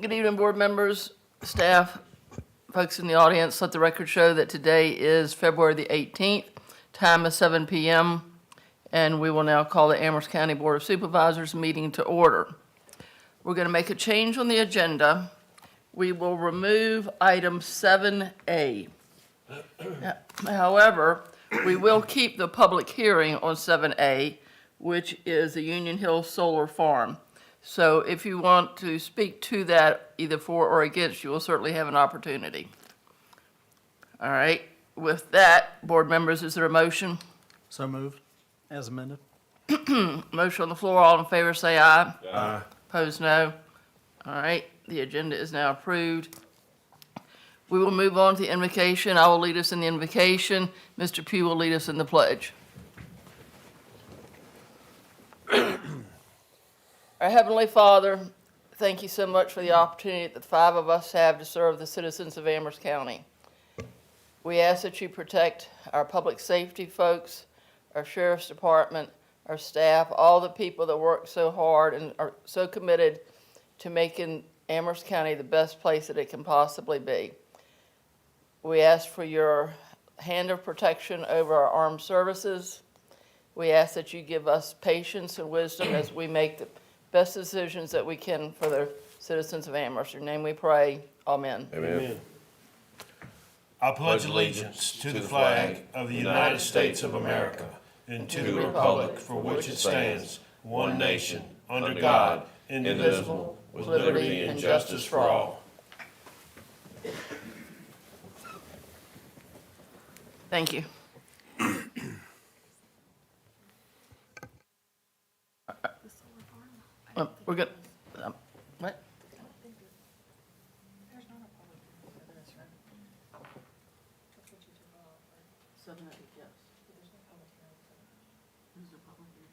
Good evening, board members, staff, folks in the audience. Let the record show that today is February the 18th. Time is 7 p.m. And we will now call the Amherst County Board of Supervisors meeting to order. We're going to make a change on the agenda. We will remove item 7A. However, we will keep the public hearing on 7A, which is the Union Hill Solar Farm. So if you want to speak to that, either for or against, you will certainly have an opportunity. All right. With that, board members, is there a motion? So moved, as amended. Motion on the floor. All in favor, say aye. Aye. Opposed, no. All right. The agenda is now approved. We will move on to the invocation. I will lead us in the invocation. Mr. Pugh will lead us in the pledge. Our Heavenly Father, thank you so much for the opportunity that the five of us have to serve the citizens of Amherst County. We ask that you protect our public safety folks, our sheriff's department, our staff, all the people that work so hard and are so committed to making Amherst County the best place that it can possibly be. We ask for your hand of protection over our armed services. We ask that you give us patience and wisdom as we make the best decisions that we can for the citizens of Amherst. In your name we pray. Amen. Amen. I pledge allegiance to the flag of the United States of America and to the republic for which it stands, one nation, under God, indivisible, with liberty and justice for all. Thank you. We're good. What? There's not a public hearing for this, right? That's what you took off, right? 7A, yes. But there's no public hearing for that. This is a public hearing.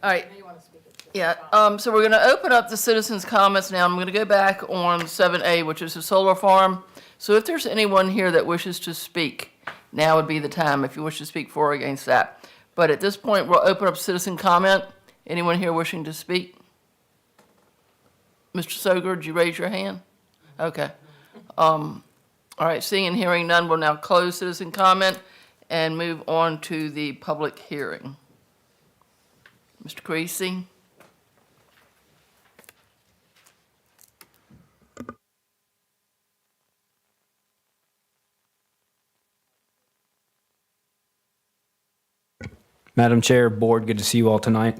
All right. Now you want to speak it. Yeah, so we're going to open up the citizens' comments now. I'm going to go back on 7A, which is the solar farm. So if there's anyone here that wishes to speak, now would be the time if you wish to speak for or against that. But at this point, we'll open up citizen comment. Anyone here wishing to speak? Mr. Soger, did you raise your hand? Okay. All right, seeing and hearing none, we'll now close citizen comment and move on to the public hearing. Mr. Creasy? Madam Chair, Board, good to see you all tonight.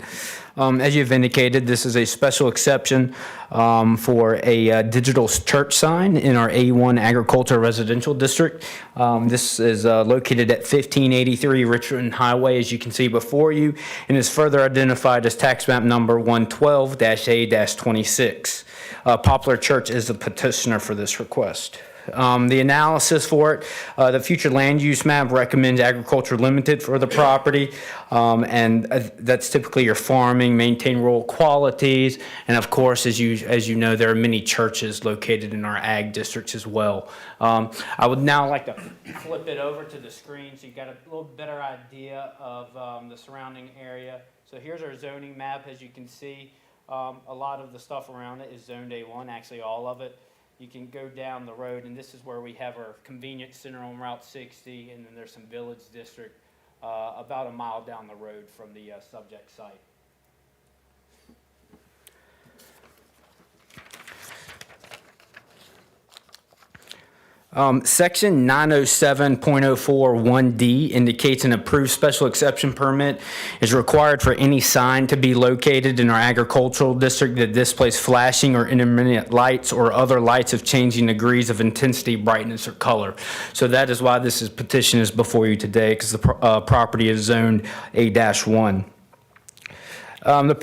As you've indicated, this is a special exception for a digital church sign in our A1 Agricultural Residential District. This is located at 1583 Richmond Highway, as you can see before you, and is further identified as tax map number 112-A-26. Poplar Church is the petitioner for this request. The analysis for it, the future land use map recommends agriculture limited for the property, and that's typically your farming, maintain rural qualities, and of course, as you know, there are many churches located in our ag districts as well. I would now like to flip it over to the screen so you got a little better idea of the surrounding area. So here's our zoning map. As you can see, a lot of the stuff around it is zoned A1, actually all of it. You can go down the road, and this is where we have our convenience center on Route 60, and then there's some village district about a mile down the road from the subject site. Section 907.041D indicates an approved special exception permit is required for any sign to be located in our agricultural district that displays flashing or intermittent lights or other lights of changing degrees of intensity, brightness, or color. So that is why this petition is before you today, because the property is zoned A-1. The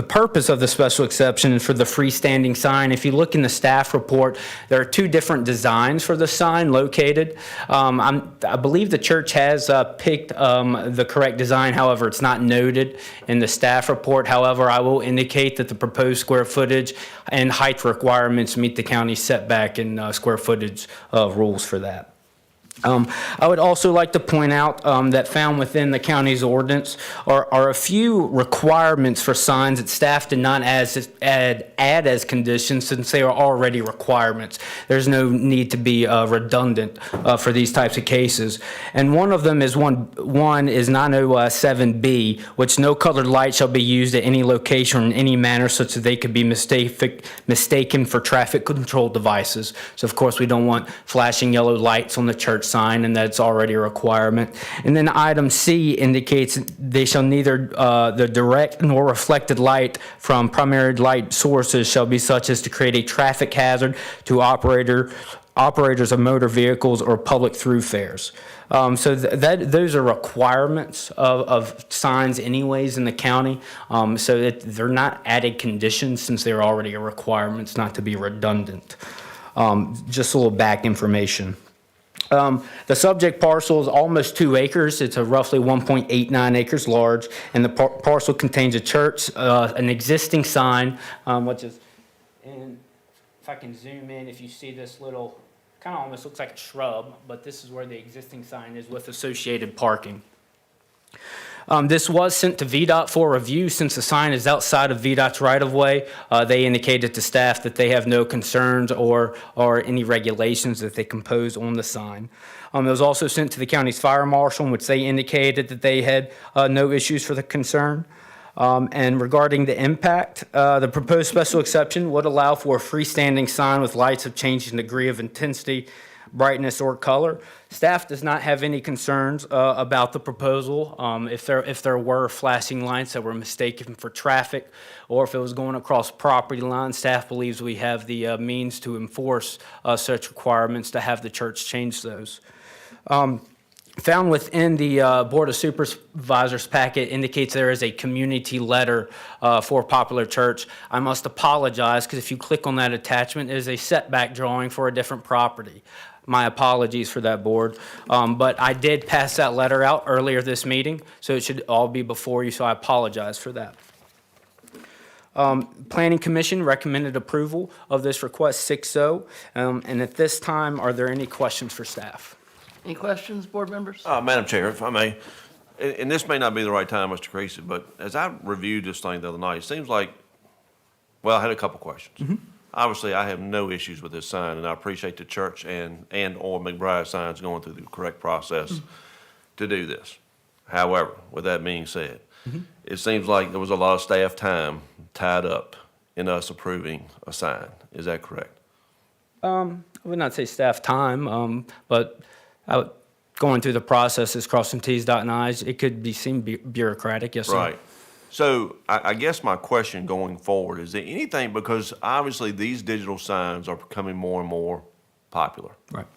purpose of the special exception is for the freestanding sign. If you look in the staff report, there are two different designs for the sign located. I believe the church has picked the correct design. However, it's not noted in the staff report. However, I will indicate that the proposed square footage and height requirements meet the county setback and square footage rules for that. I would also like to point out that found within the county's ordinance are a few requirements for signs that staff did not add as conditions since they are already requirements. There's no need to be redundant for these types of cases. And one of them is one is 907B, which no colored light shall be used at any location or in any manner such that they could be mistaken for traffic control devices. So of course we don't want flashing yellow lights on the church sign, and that's already a requirement. And then item C indicates they shall neither the direct nor reflected light from primary light sources shall be such as to create a traffic hazard to operators of motor vehicles or public thoroughfares. So those are requirements of signs anyways in the county, so that they're not added conditions since they're already a requirements, not to be redundant. Just a little back information. The subject parcel is almost 2 acres. It's a roughly 1.89 acres large, and the parcel contains a church, an existing sign, which is, and if I can zoom in, if you see this little, kind of almost looks like a shrub, but this is where the existing sign is with associated parking. This was sent to VDOT for review. Since the sign is outside of VDOT's right-of-way, they indicated to staff that they have no concerns or any regulations that they can pose on the sign. It was also sent to the county's fire marshal, in which they indicated that they had no issues for the concern. And regarding the impact, the proposed special exception would allow for a freestanding sign with lights of changing degree of intensity, brightness, or color. Staff does not have any concerns about the proposal. If there were flashing lights that were mistaken for traffic, or if it was going across property lines, staff believes we have the means to enforce such requirements to have the church change those. Found within the Board of Supervisors packet indicates there is a community letter for Popular Church. I must apologize because if you click on that attachment, it is a setback drawing for a different property. My apologies for that, board. But I did pass that letter out earlier this meeting, so it should all be before you, so I apologize for that. Planning Commission recommended approval of this request 6-0. And at this time, are there any questions for staff? Any questions, board members? Madam Chair, if I may, and this may not be the right time, Mr. Creasy, but as I reviewed this thing the other night, it seems like, well, I had a couple questions. Obviously, I have no issues with this sign, and I appreciate the church and/or McBride Signs going through the correct process to do this. However, with that being said, it seems like there was a lot of staff time tied up in us approving a sign. Is that correct? I would not say staff time, but going through the process is crossing T's, dotting I's. It could seem bureaucratic, yes, sir. Right. So I guess my question going forward, is there anything, because obviously these digital signs are becoming more and more popular. Right.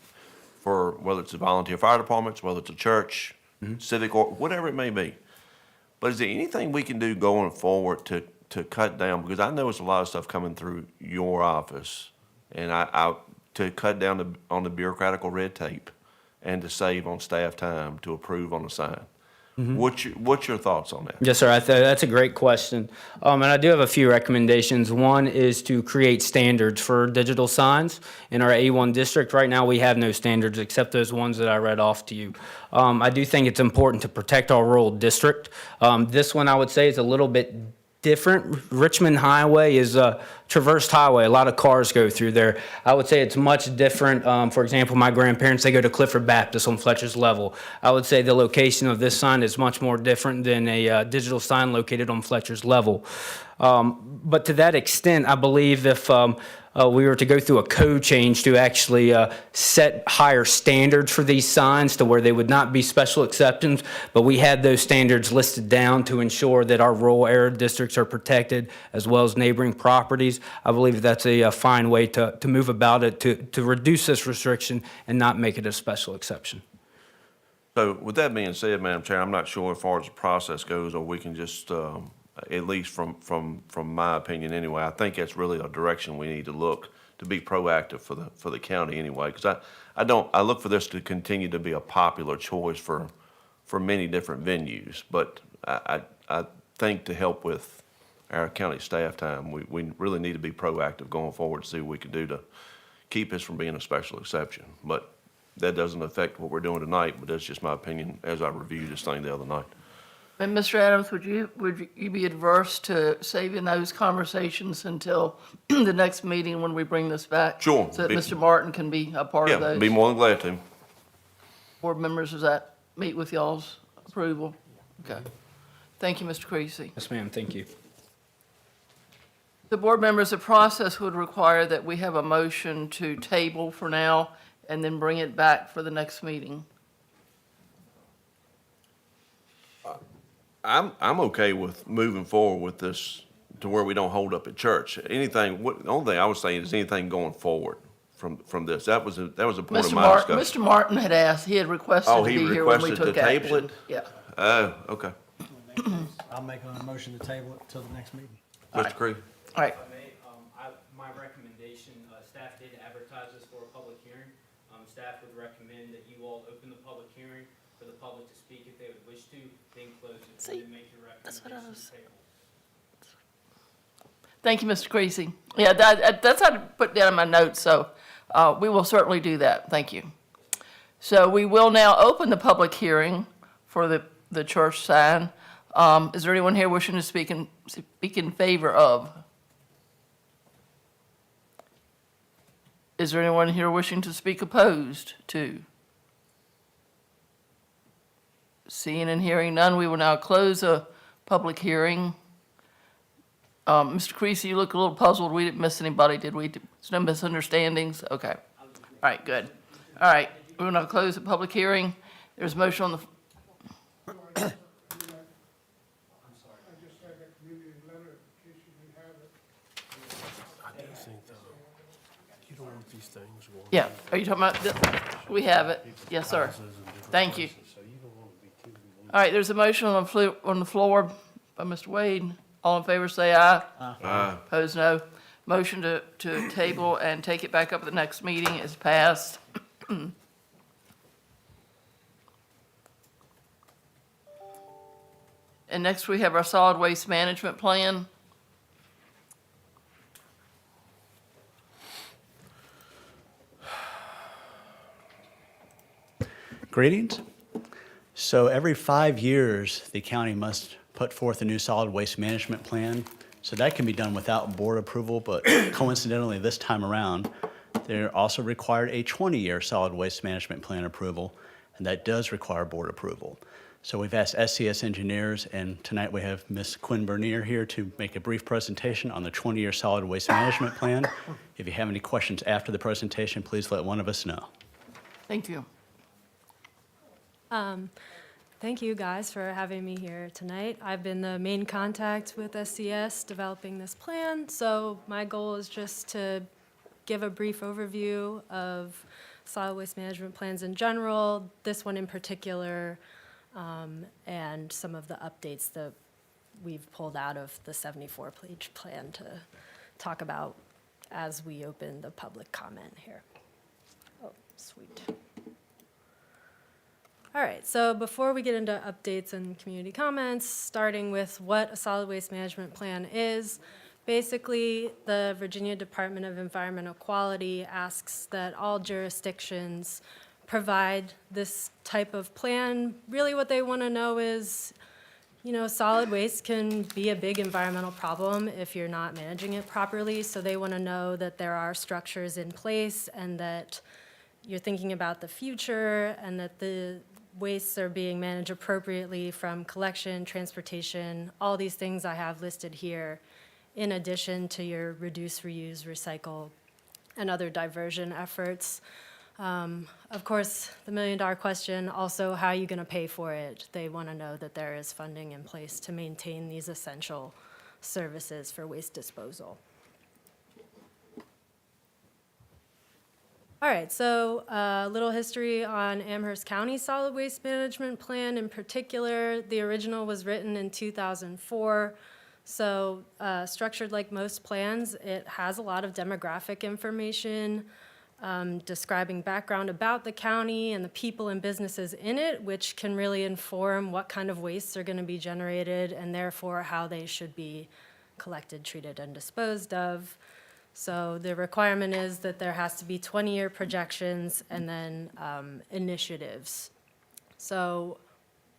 For whether it's the volunteer fire departments, whether it's a church, civic, or whatever it may be. But is there anything we can do going forward to cut down, because I know there's a lot of stuff coming through your office, and to cut down on the bureaucratical red tape and to save on staff time to approve on the sign? What's your thoughts on that? Yes, sir. That's a great question. And I do have a few recommendations. One is to create standards for digital signs. In our A1 district right now, we have no standards except those ones that I read off to you. I do think it's important to protect our rural district. This one I would say is a little bit different. Richmond Highway is a traversed highway. A lot of cars go through there. I would say it's much different. For example, my grandparents, they go to Clifford Baptist on Fletcher's Level. I would say the location of this sign is much more different than a digital sign located on Fletcher's Level. But to that extent, I believe if we were to go through a code change to actually set higher standards for these signs to where they would not be special exceptions, but we had those standards listed down to ensure that our rural area districts are protected as well as neighboring properties. I believe that's a fine way to move about it to reduce this restriction and not make it a special exception. So with that being said, Madam Chair, I'm not sure as far as the process goes, or we can just, at least from my opinion anyway, I think that's really a direction we need to look to be proactive for the county anyway. Because I look for this to continue to be a popular choice for many different venues. But I think to help with our county staff time, we really need to be proactive going forward to see what we can do to keep this from being a special exception. But that doesn't affect what we're doing tonight, but that's just my opinion as I reviewed this thing the other night. And Mr. Adams, would you be adverse to saving those conversations until the next meeting when we bring this back? Sure. So that Mr. Martin can be a part of Yeah, those? be more than glad to. Board members, does that meet with y'all's approval? Okay. Thank you, Mr. Creasy. Yes, ma'am, thank you. The board members, the process would require that we have a motion to table for now and then bring it back for the next meeting. I'm okay with moving forward with this to where we don't hold up at church. Anything, the only thing I was saying is anything going forward from this. That was a point of my discussion. Mr. Martin had asked, he had requested Oh, to he be here when we requested took to table action. it? Yeah. Oh, okay. I'll make a motion to table it till the next meeting. Mr. Creed? All right. If I may, my recommendation, staff did advertise this for a public hearing. Staff would recommend that you all open the public hearing for the public to speak if they would wish to, then close it, See, and then make your that's what I recommendation was- to table. Thank you, Mr. Creasy. Yeah, that's how to put down in my notes, so we will certainly do that. Thank you. So we will now open the public hearing for the church sign. Is there anyone here wishing to speak in favor of? Is there anyone here wishing to speak opposed to? Seeing and hearing none, we will now close the public hearing. Mr. Creasy, you look a little puzzled. We didn't miss anybody, did we? There's no misunderstandings? Okay. All right, good. All right, we will now close the public hearing. There's a motion on the, I just had a community letter in case you didn't have it. I do think though, you don't want these things going. yeah, are you talking about, we have it. Yes, sir. Thank you. So you don't want to be too. All right, there's a motion on the floor by Mr. Wade. All in favor, say aye. Aye. Opposed, no. Motion to table and take it back up at the next meeting is passed. And next, we have our solid waste management plan. Greetings. So every 5 years, the county must put forth a new solid waste management plan. So that can be done without board approval, but coincidentally, this time around, they're also required a 20-year solid waste management plan approval, and that does require board approval. So we've asked SCS engineers, and tonight we have Ms. Quinn Bernier here to make a brief presentation on the 20-year solid waste management plan. If you have any questions after the presentation, please let one of us know. Thank you. Thank you guys for having me here tonight. I've been the main contact with SCS developing this plan, so my goal is just to give a brief overview of solid waste management plans in general, this one in particular, and some of the updates that we've pulled out of the 74-page plan to talk about as we open the public comment here. Oh, sweet. All right, so before we get into updates and community comments, starting with what a solid waste management plan is, basically, the Virginia Department of Environmental Quality asks that all jurisdictions provide this type of plan. Really what they want to know is, you know, solid waste can be a big environmental problem if you're not managing it properly, so they want to know that there are structures in place and that you're thinking about the future and that the wastes are being managed appropriately from collection, transportation, all these things I have listed here, in addition to your reduce, reuse, recycle, and other diversion efforts. Of course, the million-dollar question, also, how are you going to pay for it? They want to know that there is funding in place to maintain these essential services for waste disposal. All right, so a little history on Amherst County Solid Waste Management Plan in particular. The original was written in 2004. So structured like most plans, it has a lot of demographic information describing background about the county and the people and businesses in it, which can really inform what kind of wastes are going to be generated and therefore how they should be collected, treated, and disposed of. So the requirement is that there has to be 20-year projections and then initiatives. So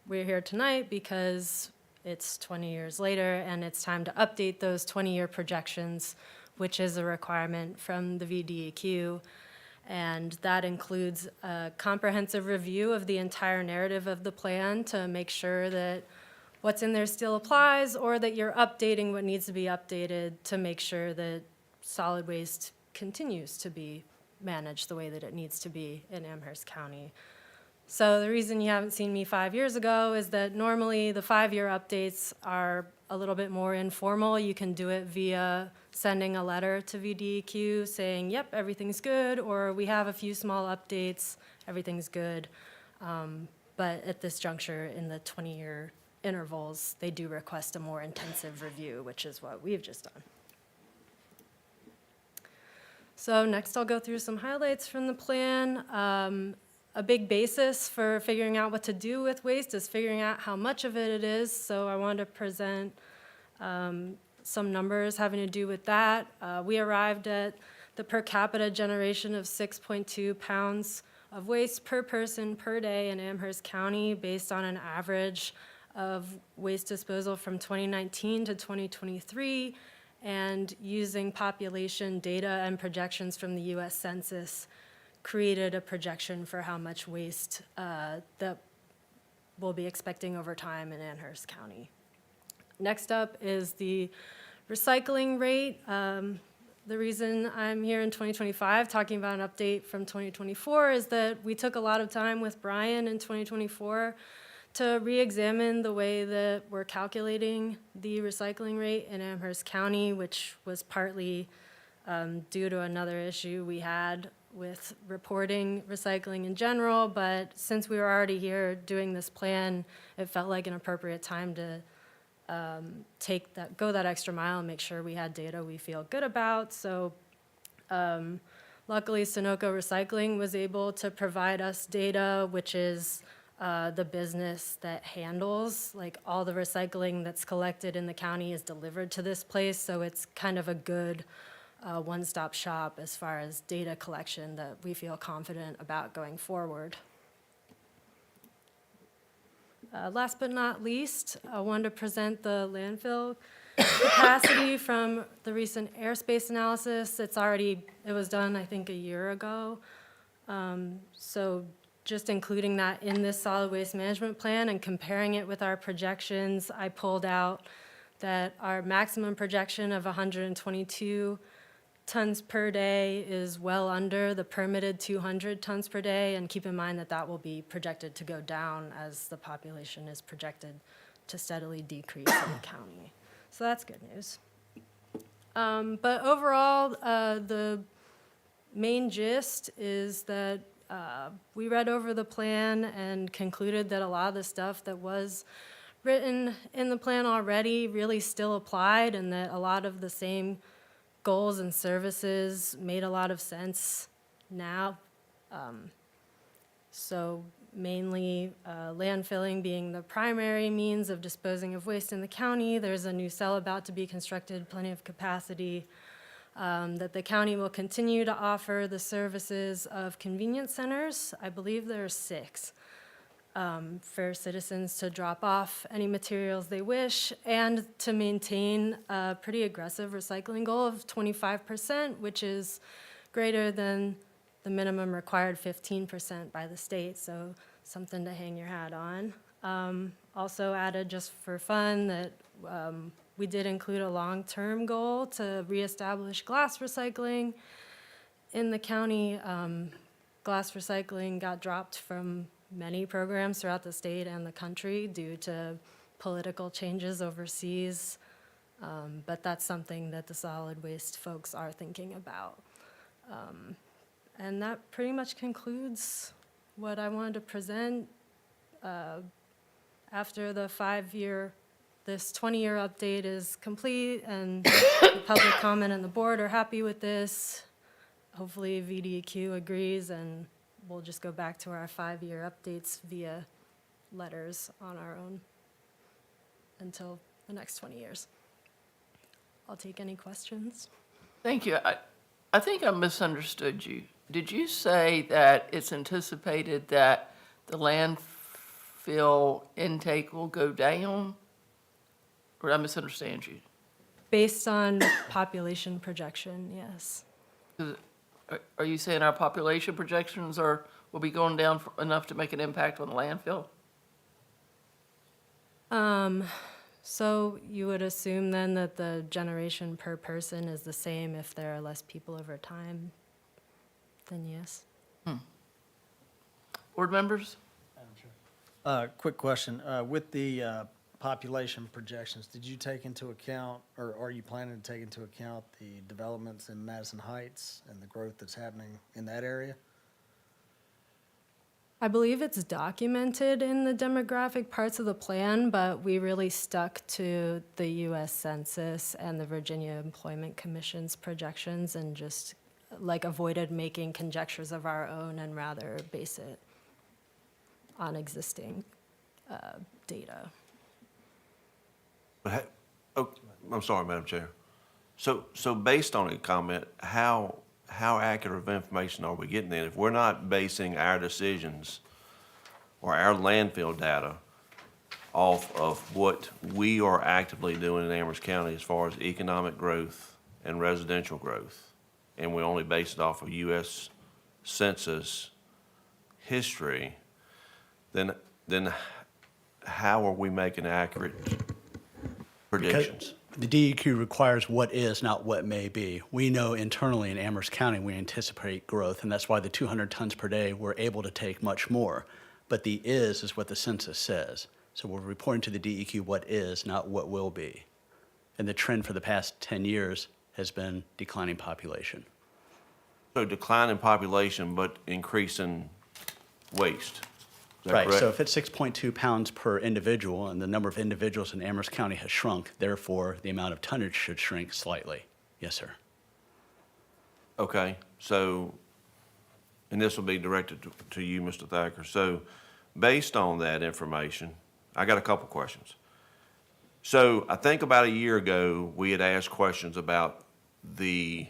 we're here tonight because it's 20 years later and it's time to update those 20-year projections, which is a requirement from the VDEQ. And that includes a comprehensive review of the entire narrative of the plan to make sure that what's in there still applies, or that you're updating what needs to be updated to make sure that solid waste continues to be managed the way that it needs to be in Amherst County. So the reason you haven't seen me 5 years ago is that normally the 5-year updates are a little bit more informal. You can do it via sending a letter to VDEQ saying, yep, everything's good, or we have a few small updates, everything's good. But at this juncture, in the 20-year intervals, they do request a more intensive review, which is what we've just done. So next I'll go through some highlights from the plan. A big basis for figuring out what to do with waste is figuring out how much of it is. So I wanted to present some numbers having to do with that. We arrived at the per capita generation of 6.2 pounds of waste per person per day in Amherst County based on an average of waste disposal from 2019 to 2023, and using population data and projections from the US Census created a projection for how much waste that we'll be expecting over time in Amherst County. Next up is the recycling rate. The reason I'm here in 2025 talking about an update from 2024 is that we took a lot of time with Brian in 2024 to re-examine the way that we're calculating the recycling rate in Amherst County, which was partly due to another issue we had with reporting recycling in general. But since we were already here doing this plan, it felt like an appropriate time to go that extra mile and make sure we had data we feel good about. So luckily, Sunoco Recycling was able to provide us data, which is the business that handles, like, all the recycling that's collected in the county is delivered to this place. So it's kind of a good one-stop shop as far as data collection that we feel confident about going forward. Last but not least, I wanted to present the landfill capacity from the recent airspace analysis. It was done, I think, a year ago. So just including that in this solid waste management plan and comparing it with our projections, I pulled out that our maximum projection of 122 tons per day is well under the permitted 200 tons per day, and keep in mind that that will be projected to go down as the population is projected to steadily decrease in the county. So that's good news. But overall, the main gist is that we read over the plan and concluded that a lot of the stuff that was written in the plan already really still applied, and that a lot of the same goals and services made a lot of sense now. So mainly landfilling being the primary means of disposing of waste in the county. There's a new cell about to be constructed, plenty of capacity. That the county will continue to offer the services of convenience centers. I believe there are 6. For citizens to drop off any materials they wish, and to maintain a pretty aggressive recycling goal of 25%, which is greater than the minimum required 15% by the state, so something to hang your hat on. Also added, just for fun, that we did include a long-term goal to reestablish glass recycling in the county. Glass recycling got dropped from many programs throughout the state and the country due to political changes overseas, but that's something that the solid waste folks are thinking about. And that pretty much concludes what I wanted to present. After the 5-year, this 20-year update is complete and the public comment and the board are happy with this, hopefully VDEQ agrees, and we'll just go back to our 5-year updates via letters on our own until the next 20 years. I'll take any questions. Thank you. I think I misunderstood you. Did you say that it's anticipated that the landfill intake will go down? Or did I misunderstand you? Based on population projection, yes. Are you saying our population projections will be going down enough to make an impact on the landfill? So you would assume then that the generation per person is the same if there are less people over time? Then yes. Board members? Quick question. With the population projections, did you take into account, or are you planning to take into account the developments in Madison Heights and the growth that's happening in that area? I believe it's documented in the demographic parts of the plan, but we really stuck to the US Census and the Virginia Employment Commission's projections and just like avoided making conjectures of our own and rather base it on existing data. But, I'm sorry, Madam Chair. So based on a comment, how accurate of information are we getting then? If we're not basing our decisions or our landfill data off of what we are actively doing in Amherst County as far as economic growth and residential growth, and we only base it off of US Census history, then how are we making accurate predictions? The DEQ requires what is, not what may be. We know internally in Amherst County, we anticipate growth, and that's why the 200 tons per day, we're able to take much more. But the is what the census says. So we're reporting to the DEQ what is, not what will be. And the trend for the past 10 years has been declining population. So decline in population, but increase in waste. Is that Right, correct? so if it's 6.2 pounds per individual and the number of individuals in Amherst County has shrunk, therefore the amount of tonnage should shrink slightly. Yes, sir. Okay, so, and this will be directed to you, Mr. Thacker. So based on that information, I got a couple questions. So I think about a year ago, we had asked questions about the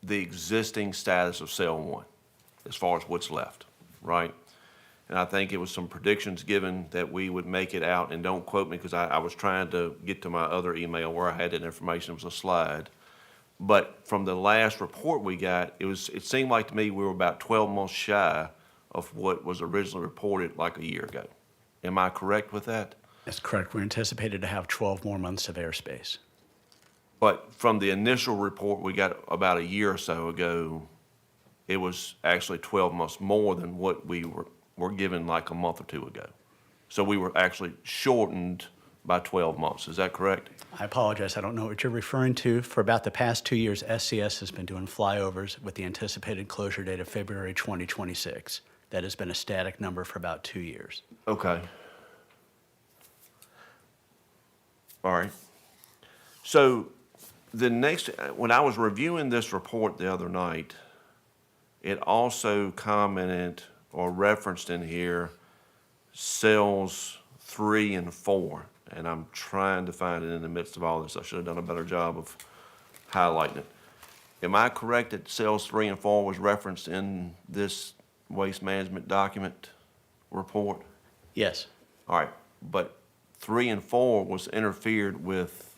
existing status of cell one, as far as what's left, right? And I think it was some predictions given that we would make it out, and don't quote me because I was trying to get to my other email where I had that information, it was a slide. But from the last report we got, it seemed like to me we were about 12 months shy of what was originally reported like a year ago. Am I correct with that? That's correct. We're anticipated to have 12 more months of airspace. But from the initial report we got about a year or so ago, it was actually 12 months more than what we were given like a month or two ago. So we were actually shortened by 12 months. Is that correct? I apologize, I don't know what you're referring to. For about the past 2 years, SCS has been doing flyovers with the anticipated closure date of February 2026. That has been a static number for about 2 years. Okay. All right. So the next, when I was reviewing this report the other night, it also commented or referenced in here cells 3 and 4. And I'm trying to find it in the midst of all this. I should have done a better job of highlighting it. Am I correct that cells 3 and 4 was referenced in this waste management document report? Yes, All right, but 3 and 4 was interfered with,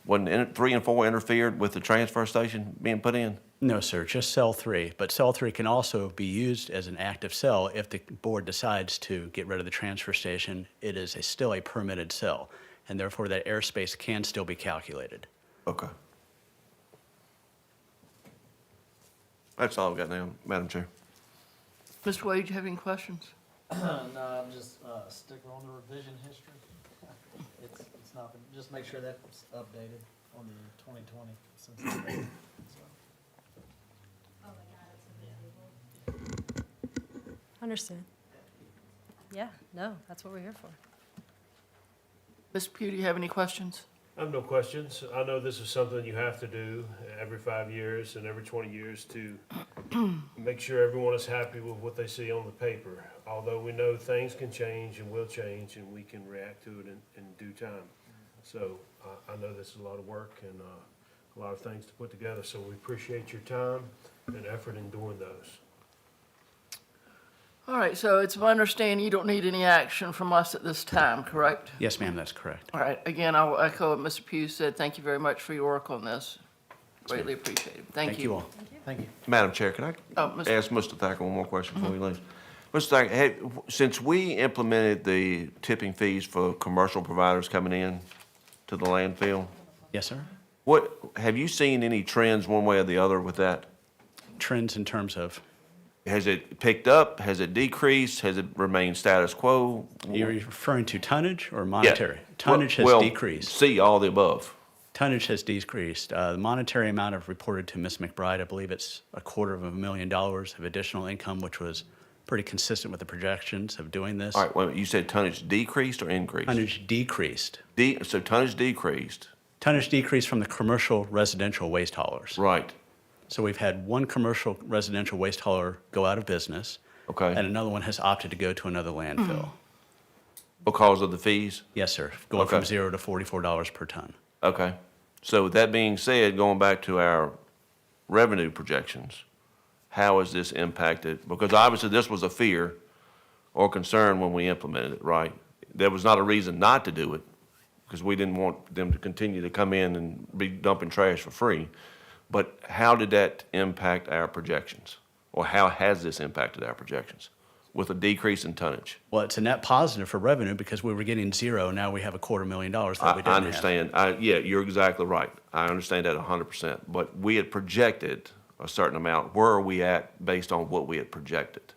wasn't 3 and 4 interfered with the transfer station being put in? no, sir, just cell 3. But cell 3 can also be used as an active cell if the board decides to get rid of the transfer station. It is still a permitted cell, and therefore that airspace can still be calculated. Okay. That's all I've got now, Madam Chair. Mr. Wade, you have any questions? No, I'm just sticking on the revision history. It's not, just make sure that's updated on the 2020 census data. Understood. Yeah, no, that's what we're here for. Ms. Pugh, do you have any questions? I have no questions. I know this is something you have to do every 5 years and every 20 years to make sure everyone is happy with what they see on the paper. Although we know things can change and will change and we can react to it in due time. So I know this is a lot of work and a lot of things to put together, so we appreciate your time and effort in doing those. All right, so it's my understanding you don't need any action from us at this time, correct? Yes, ma'am, that's correct. All right, again, I will echo what Mr. Pugh said. Thank you very much for your work on this. Greatly appreciated. Thank you. all. Thank you. Madam Chair, can I Oh, Mr. ask Mr. Thacker one more question before we leave? Mr. Thacker, since we implemented the tipping fees for commercial providers coming in to the landfill, Yes, sir. have you seen any trends one way or the other with that? Trends in terms of, Has it picked up? Has it decreased? Has it remained status quo? you're referring to tonnage or Yeah. monetary? Tonnage has Well, decreased. C, all the above. Tonnage has decreased. The monetary amount I've reported to Ms. McBride, I believe it's $250,000 of additional income, which was pretty consistent with the projections of doing this. All right, wait a minute, you said tonnage decreased or increased? Tonnage decreased. So tonnage decreased, Tonnage decreased from the commercial residential waste haulers. right, So we've had one commercial residential waste hauler go out of business. Okay. And another one has opted to go to another landfill. because of the fees? Yes, sir. Going from Okay. $0 to $44 per ton. Okay. So with that being said, going back to our revenue projections, how has this impacted? Because obviously this was a fear or concern when we implemented it, right? There was not a reason not to do it, because we didn't want them to continue to come in and be dumping trash for free. But how did that impact our projections? Or how has this impacted our projections with a decrease in tonnage? Well, it's a net positive for revenue because we were getting zero. Now we have $250,000 that we didn't I have. understand. Yeah, you're exactly right. I understand that 100%. But we had projected a certain amount. Where are we at based on what we had projected?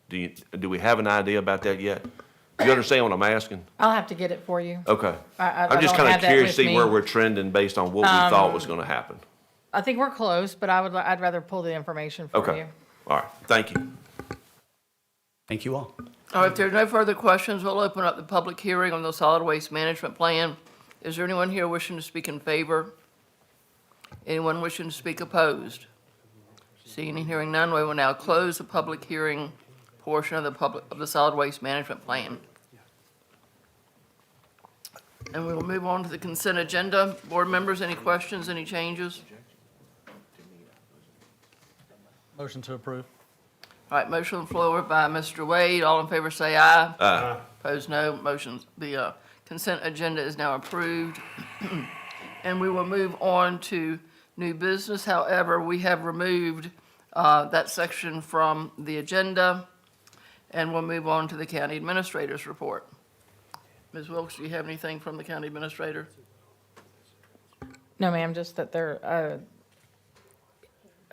Do we have an idea about that yet? You understand what I'm asking? I'll have to get it for you. Okay. I I'm just don't kind have of that curious to with see where me. we're trending based on what we thought was going to happen. I think we're close, but I'd rather pull the information for Okay. you. All right. Thank you. Thank you all. All right, if there are no further questions, we'll open up the public hearing on the solid waste management plan. Is there anyone here wishing to speak in favor? Anyone wishing to speak opposed? Seeing and hearing none, we will now close the public hearing portion of the solid waste management plan. And we will move on to the consent agenda. Board members, any questions, any changes? Motion to approve. All right, motion on the floor by Mr. Wade. All in favor say aye. Aye. Opposed, no. The consent agenda is now approved. And we will move on to new business. However, we have removed that section from the agenda, and we'll move on to the county administrator's report. Ms. Wilkes, do you have anything from the county administrator? No, ma'am, just that they're,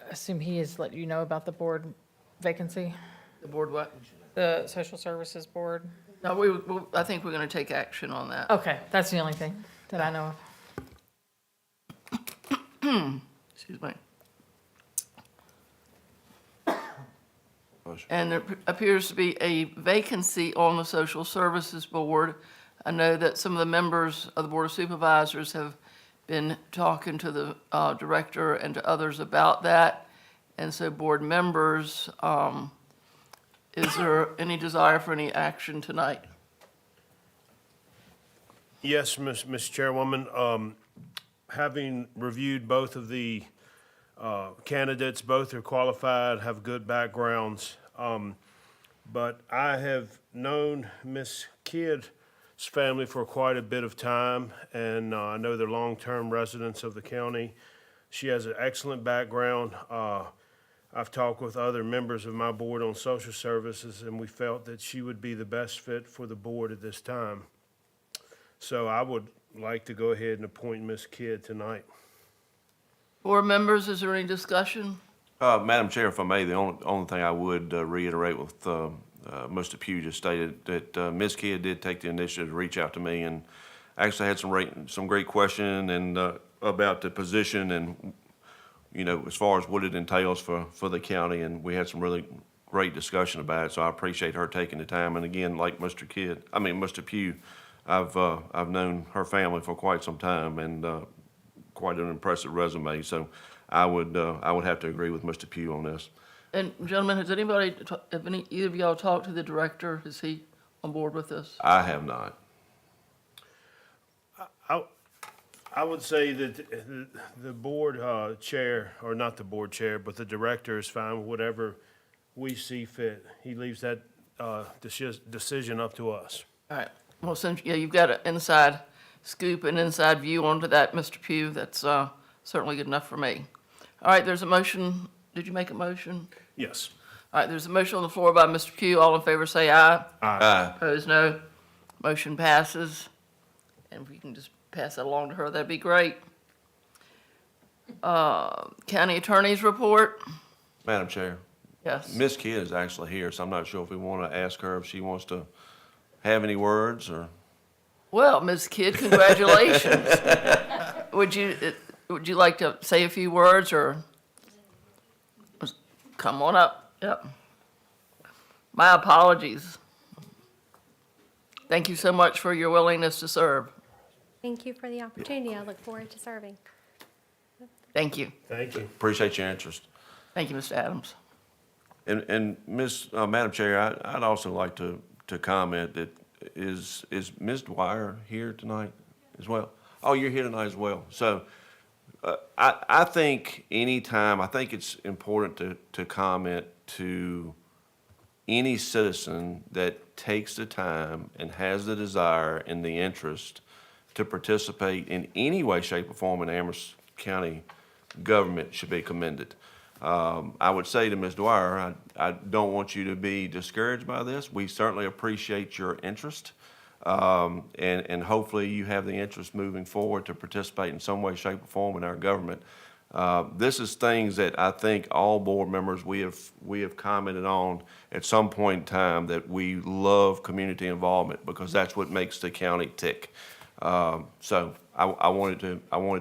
assume he has let you know about the board vacancy, The board what? the social services board. No, I think we're going to take action on that. Okay, that's the only thing that I know of. Excuse me. And there appears to be a vacancy on the Social Services Board. I know that some of the members of the Board of Supervisors have been talking to the director and to others about that. And so, board members, is there any desire for any action tonight? Yes, Ms. Chairwoman, having reviewed both of the candidates, both are qualified, have good backgrounds. But I have known Ms. Kidd's family for quite a bit of time, and I know they're long-term residents of the county. She has an excellent background. I've talked with other members of my board on social services, and we felt that she would be the best fit for the board at this time. So I would like to go ahead and appoint Ms. Kidd tonight. Board members, is there any discussion? Madam Chair, if I may, the only thing I would reiterate with Mr. Pugh just stated that Ms. Kidd did take the initiative to reach out to me and actually had some great question and about the position and, you know, as far as what it entails for the county, and we had some really great discussion about it. So I appreciate her taking the time. And again, like Mr. Pugh, I've known her family for quite some time and quite an impressive resume. So I would have to agree with Mr. Pugh on this. And gentlemen, has anybody, have either of y'all talked to the director? Is he on board with this? I have not. I would say that the board chair, or not the board chair, but the director is fine with whatever we see fit. He leaves that decision up to us. All right. Well, since, yeah, you've got an inside scoop and inside view onto that, Mr. Pugh, that's certainly good enough for me. All right, there's a motion. Did you make a motion? Yes. All right, there's a motion on the floor by Mr. Pugh. All in favor, say aye. Aye. Opposed, no. Motion passes. And if we can just pass that along to her, that'd be great. County Attorney's report? Madam Chair, Yes. Ms. Kidd is actually here, so I'm not sure if we want to ask her if she wants to have any words or. Well, Ms. Kidd, congratulations. Would you like to say a few words, or? Come on up. Yep. My apologies. Thank you so much for your willingness to serve. Thank you for the opportunity. I look forward to serving. Thank you. Thank you. Appreciate your interest. Thank you, Mr. Adams. And Madam Chair, I'd also like to comment that is Ms. Dwyer here tonight as well? Oh, you're here tonight as well. So I think I think it's important to comment to any citizen that takes the time and has the desire and the interest to participate in any way, shape, or form in Amherst County government should be commended. I would say to Ms. Dwyer, I don't want you to be discouraged by this. We certainly appreciate your interest. And hopefully you have the interest moving forward to participate in some way, shape, or form in our government. This is things that I think all board members, we have commented on at some point in time, that we love community involvement because that's what makes the county tick. So I wanted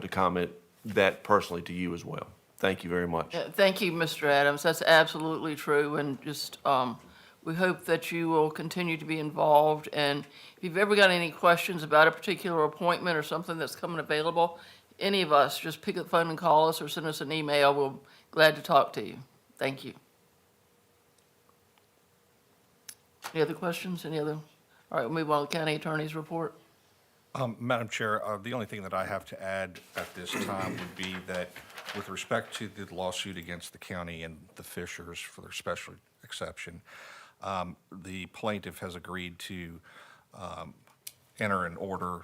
to comment that personally to you as well. Thank you very much. Thank you, Mr. Adams. That's absolutely true, and just, we hope that you will continue to be involved, and if you've ever got any questions about a particular appointment or something that's coming available, any of us, just pick up the phone and call us or send us an email. We'll be glad to talk to you. Thank you. Any other questions? All right, we'll move on to the county attorney's report. Madam Chair, the only thing that I have to add at this time would be that with respect to the lawsuit against the county and the Fishers for their special exception, the plaintiff has agreed to enter an order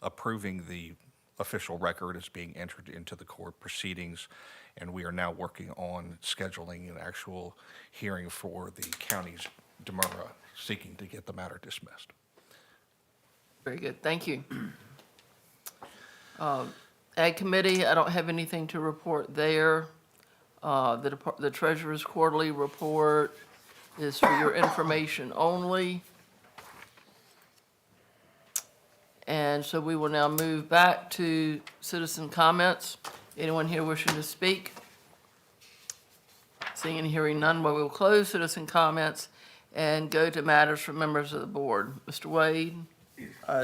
approving the official record as being entered into the court proceedings, and we are now working on scheduling an actual hearing for the county's demurra, seeking to get the matter dismissed. Very good, thank you. Ag Committee, I don't have anything to report there. The Treasurer's Quarterly Report is for your information only. And so we will now move back to citizen comments. Anyone here wishing to speak? Seeing and hearing none, we will close citizen comments and go to matters from members of the board. Mr. Wade?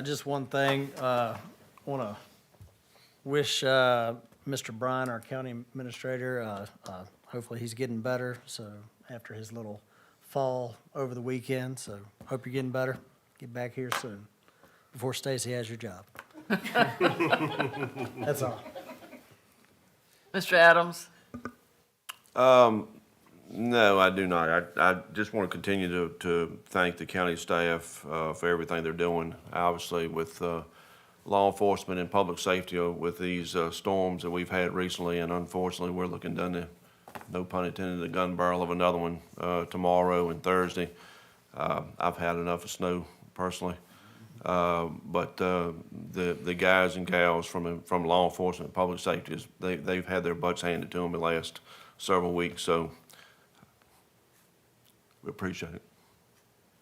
Just one thing, want to wish Mr. Bryan, our county administrator, hopefully he's getting better, so after his little fall over the weekend, so hope you're getting better. Get back here soon, before Stacy has your job. That's all. Mr. Adams? No, I do not. I just want to continue to thank the county staff for everything they're doing, obviously with law enforcement and public safety with these storms that we've had recently, and unfortunately, we're looking down the, no pun intended, the gun barrel of another one tomorrow and Thursday. I've had enough of snow personally, but the guys and gals from law enforcement and public safety, they've had their butts handed to them the last several weeks, so we appreciate it.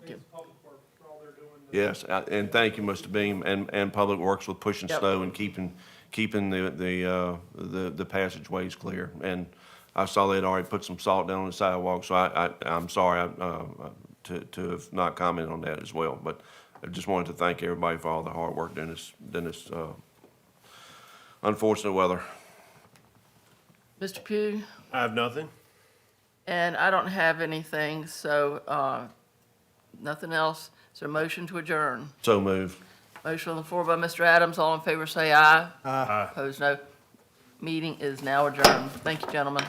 Thanks, Public Works, for all they're doing. Yes, and thank you, Mr. Beam, and Public Works with pushing Yep. snow and keeping the passageways clear. And I saw they'd already put some salt down on the sidewalk, so I'm sorry to have not commented on that as well. But I just wanted to thank everybody for all the hard work during this unfortunate weather. Mr. Pugh? I have nothing. And I don't have anything, so nothing else. Is there a motion to adjourn? So moved. Motion on the floor by Mr. Adams. All in favor say aye. Aye. Opposed, no. Meeting is now adjourned. Thank you, gentlemen.